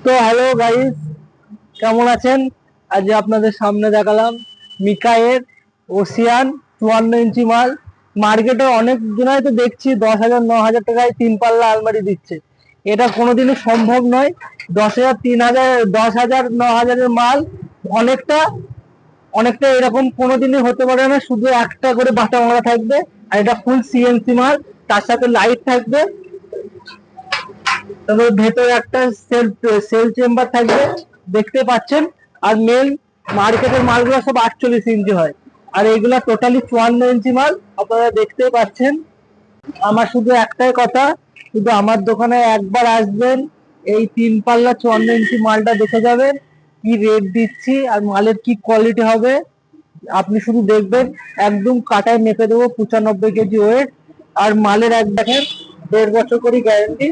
তো hello guys, কেমন আছেন? আজ আপনাদের সামনে দেখালাম মিকায়ের ওসিয়ান 54 ইঞ্চি মাল। মার্কেটে অনেক জনাই তো দেখছি 10,000 9,000 টাকায় 3 পাল্লা আলমারি দিচ্ছে। এটা কোনোদিনও সম্ভব নয়। 10,000 3,000 10,000 9,000-এর মাল অনেকটা অনেকটা এরকম কোনোদিনই হতে পারে না। শুধু একটা করে বাটা মারা থাকবে, আর এটা ফুল সিএনসি মাল। তার সাথে লাইট থাকবে, তবে ভেতরে একটা সেল চেম্বার থাকবে, দেখতে পাচ্ছেন। আর মেন মার্কেটের মালগুলো সব 48 ইঞ্চি হয়, আর এইগুলা টোটালি 54 ইঞ্চি মাল। আপনারা দেখতেই পাচ্ছেন। আমার শুধু একটাই কথা, শুধু আমার দোকানে একবার আসবেন, এই 3 পাল্লা 54 ইঞ্চি মালটা দেখে যাবেন, কি রেট দিচ্ছি আর মালের কি কোয়ালিটি হবে। আপনি শুধু দেখবেন, একদম কাটায় মেপে দেবো 95 কেজি ওয়েট। আর মালের এক দেখেন 1.5 বছর করে গ্যারেন্টি।